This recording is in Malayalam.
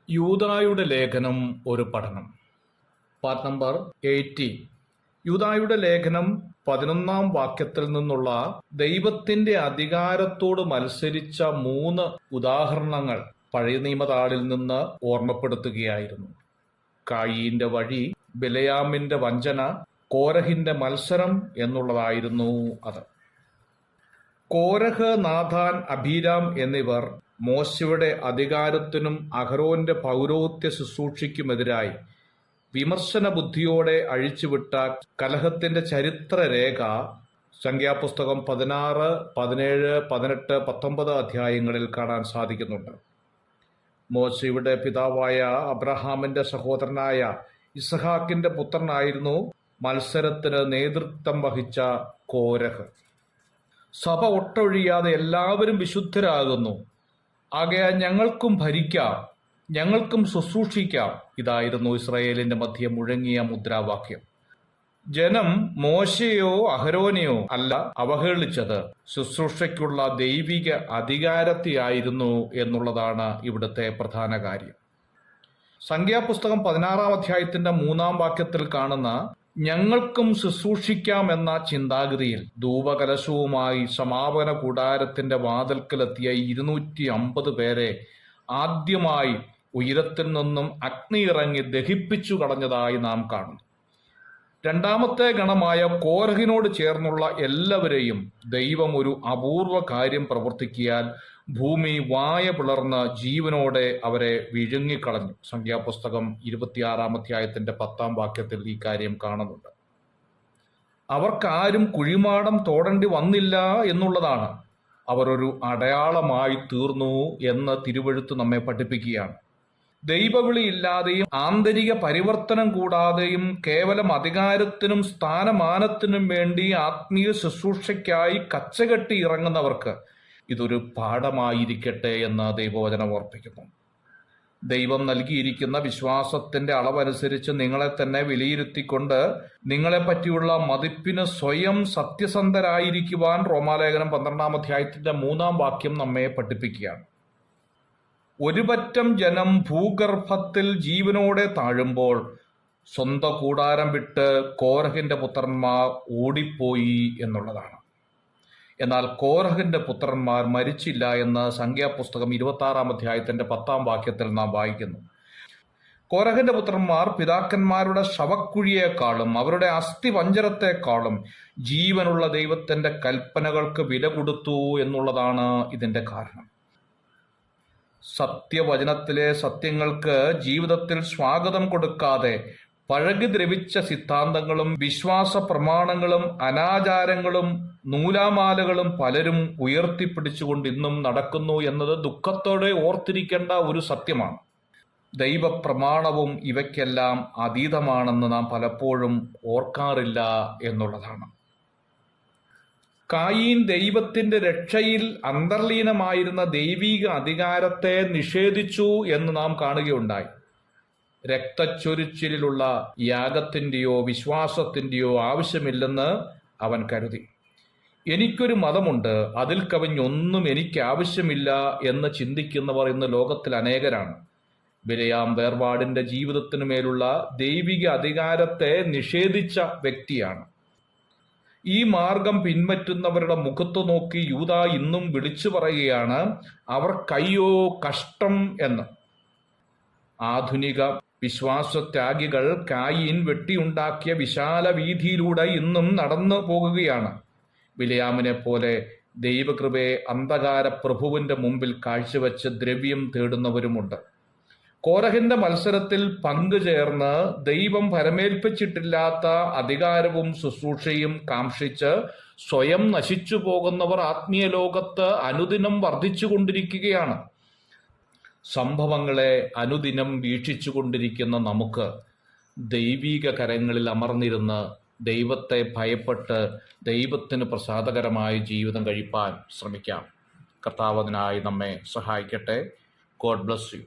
യൂദായുടെ ലേഖനം ഒരു പഠനം. Part number 80. യൂദായുടെ ലേഖനം 11-ാം വാക്യത്തിൽ നിന്നുള്ള ദൈവത്തിന്റെ അധികാരത്തോട് മത്സരിച്ച 3 ഉദാഹരണങ്ങൾ പഴയ നിയമതാളിൽ നിന്ന് ഓർമ്മപ്പെടുത്തുകയായിരുന്നു. കായീന്റെ വഴി, ബിലയാമിന്റെ വഞ്ചന, കോരഹിന്റെ മത്സരം എന്നുള്ളതായിരുന്നു അത്. കോരഹ്, നാഥാൻ, അബീരാം എന്നിവർ മോശയുടെ അധികാരത്തിനും അഹരോന്റെ പൗരോഹിത്യ ശുശ്രൂഷയ്ക്കുമെതിരായി വിമർശന ബുദ്ധിയോടെ അഴിച്ചുവിട്ട കലഹത്തിന്റെ ചരിത്രരേഖ സംഖ്യാപുസ്തകം 16, 17, 18, 19 അധ്യായങ്ങളിൽ കാണാൻ സാധിക്കുന്നുണ്ട്. മോശയുടെ പിതാവായ അബ്രഹാമിന്റെ സഹോദരനായ ഇസ്ഹാക്കിന്റെ പുത്രനായിരുന്നു മത്സരത്തിന് നേതൃത്വം വഹിച്ച കോരഹ്. സഭ ഒട്ടൊഴിയാതെ എല്ലാവരും വിശുദ്ധരാകുന്നു, ആകയാൽ ഞങ്ങൾക്കും ഭരിക്കാം, ഞങ്ങൾക്കും ശുശ്രൂഷിക്കാം, ഇതായിരുന്നു ഇസ്രായേലിന്റെ മധ്യ മുഴങ്ങിയ മുദ്രാവാക്യം. ജനം മോശയെയോ അഹരോനെയോ അല്ല അവഹേളിച്ചത്, ശുശ്രൂഷയ്ക്കുള്ള ദൈവിക അധികാരത്തെയായിരുന്നു എന്നുള്ളതാണ് ഇവിടുത്തെ പ്രധാന കാര്യം. സംഖ്യാപുസ്തകം 16-ാം അധ്യായത്തിന്റെ 3-ാം വാക്യത്തിൽ കാണുന്ന ഞങ്ങൾക്കും ശുശ്രൂഷിക്കാം എന്ന ചിന്താഗതിയിൽ ധൂപകലശവുമായി സമാപന കൂടാരത്തിന്റെ വാതിൽക്കലെത്തിയ 250 പേരെ ആദ്യമായി ഉയരത്തിൽ നിന്നും അഗ്നി ഇറങ്ങി ദഹിപ്പിച്ചു കളഞ്ഞതായി നാം കാണുന്നു. രണ്ടാമത്തെ ഗണമായ കോരഹിനോട് ചേർന്നുള്ള എല്ലാവരെയും ദൈവം ഒരു അപൂർവ കാര്യം പ്രവർത്തിക്കിയാൽ ഭൂമി വായ പിളർന്ന് ജീവനോടെ അവരെ വിഴുങ്ങിക്കളഞ്ഞു. സംഖ്യാപുസ്തകം 26-ാം അധ്യായത്തിന്റെ 10-ാം വാക്യത്തിൽ ഈ കാര്യം കാണുന്നുണ്ട്. അവർക്കാരും കുഴിമാടം തോടേണ്ടി വന്നില്ല എന്നുള്ളതാണ്. അവരൊരു അടയാളമായി തീർന്നു എന്ന് തിരുവെഴുത്ത് നമ്മെ പഠിപ്പിക്കുകയാണ്. ദൈവവിളിയില്ലാതെയും ആന്തരിക പരിവർത്തനം കൂടാതെയും കേവലം അധികാരത്തിനും സ്ഥാനമാനത്തിനും വേണ്ടി ആത്മീയ ശുശ്രൂഷയ്ക്കായി കച്ചകെട്ടി ഇറങ്ങുന്നവർക്ക് ഇതൊരു പാഠമായിരിക്കട്ടെ എന്ന് ദൈവവചനം ഓർപ്പിക്കുന്നു. ദൈവം നൽകിയിരിക്കുന്ന വിശ്വാസത്തിന്റെ അളവനുസരിച്ച് നിങ്ങളെ തന്നെ വിലയിരുത്തിക്കൊണ്ട് നിങ്ങളെ പറ്റിയുള്ള മതിപ്പിന് സ്വയം സത്യസന്ധരായിരിക്കുവാൻ റോമാലേഖനം 12-ാം അധ്യായത്തിന്റെ 3-ാം വാക്യം നമ്മെ പഠിപ്പിക്കുകയാണ്. ഒരുപറ്റം ജനം ഭൂഗർഭത്തിൽ ജീവനോടെ താഴുമ്പോൾ സ്വന്തം കൂടാരം വിട്ട് കോരഹിന്റെ പുത്രന്മാർ ഓടിപ്പോയി എന്നുള്ളതാണ്. എന്നാൽ കോരഹിന്റെ പുത്രന്മാർ മരിച്ചില്ല എന്ന് സംഖ്യാപുസ്തകം 26-ാം അധ്യായത്തിന്റെ 10-ാം വാക്യത്തിൽ നാം വായിക്കുന്നു. കോരഹിന്റെ പുത്രന്മാർ പിതാക്കന്മാരുടെ ശവക്കുഴിയേക്കാളും അവരുടെ അസ്ഥിപഞ്ജരത്തെക്കാളും ജീവനുള്ള ദൈവത്തിന്റെ കൽപ്പനകൾക്ക് വില കൊടുത്തു എന്നുള്ളതാണ് ഇതിന്റെ കാരണം. സത്യവചനത്തിലെ സത്യങ്ങൾക്ക് ജീവിതത്തിൽ സ്വാഗതം കൊടുക്കാതെ പഴകി ദ്രവിച്ച സിദ്ധാന്തങ്ങളും വിശ്വാസ പ്രമാണങ്ങളും അനാചാരങ്ങളും നൂലാമാലകളും പലരും ഉയർത്തിപ്പിടിച്ചുകൊണ്ട് ഇന്നും നടക്കുന്നു എന്നത് ദുഃഖത്തോടെ ഓർത്തിരിക്കേണ്ട ഒരു സത്യമാണ്. ദൈവപ്രമാണവും ഇവയ്ക്കെല്ലാം അതീതമാണെന്ന് നാം പലപ്പോഴും ഓർക്കാറില്ല എന്നുള്ളതാണ്. കായീൻ ദൈവത്തിന്റെ രക്ഷയിൽ അന്തർലീനമായിരുന്ന ദൈവിക അധികാരത്തെ നിഷേധിച്ചു എന്ന് നാം കാണുകയുണ്ടായി. രക്തച്ചൊരിച്ചിലുള്ള യാഗത്തിന്റെയോ വിശ്വാസത്തിന്റെയോ ആവശ്യമില്ലെന്ന് അവൻ കരുതി. എനിക്കൊരു മതമുണ്ട്, അതിൽ കവിഞ്ഞൊന്നും എനിക്ക് ആവശ്യമില്ല എന്ന് ചിന്തിക്കുന്നവർ ഇന്ന് ലോകത്തിൽ അനേകരാണ്. ബിലയാം വേർപാടിന്റെ ജീവിതത്തിനു മേലുള്ള ദൈവിക അധികാരത്തെ നിഷേധിച്ച വ്യക്തിയാണ്. ഈ മാർഗം പിൻപറ്റുന്നവരുടെ മുഖത്തു നോക്കി യൂദാ ഇന്നും വിളിച്ചു പറയുകയാണ്, അവർക്കയ്യോ കഷ്ടം എന്ന്. ആധുനിക വിശ്വാസത്യാഗികൾ കായീൻ വെട്ടിയുണ്ടാക്കിയ വിശാല വീതിയിലൂടെ ഇന്നും നടന്നു പോകുകയാണ്. ബിലയാമിനെ പോലെ ദൈവകൃപയെ അന്ധകാര പ്രഭുവിന്റെ മുമ്പിൽ കാഴ്ചവെച്ച് ദ്രവ്യം തേടുന്നവരുമുണ്ട്. കോരഹിന്റെ മത്സരത്തിൽ പങ്കുചേർന്ന് ദൈവം പരമേൽപ്പിച്ചിട്ടില്ലാത്ത അധികാരവും ശുശ്രൂഷയും കാംക്ഷിച്ച് സ്വയം നശിച്ചു പോകുന്നവർ ആത്മീയ ലോകത്ത് അനുദിനം വർദ്ധിച്ചുകൊണ്ടിരിക്കുകയാണ്. സംഭവങ്ങളെ അനുദിനം വീക്ഷിച്ചുകൊണ്ടിരിക്കുന്ന നമുക്ക് ദൈവിക കരങ്ങളിൽ അമർന്നിരുന്ന് ദൈവത്തെ ഭയപ്പെട്ട് ദൈവത്തിന് പ്രസാദകരമായ ജീവിതം കഴിപ്പാൻ ശ്രമിക്കാം. കർത്താവ് അതിനായി നമ്മെ സഹായിക്കട്ടെ. God bless you.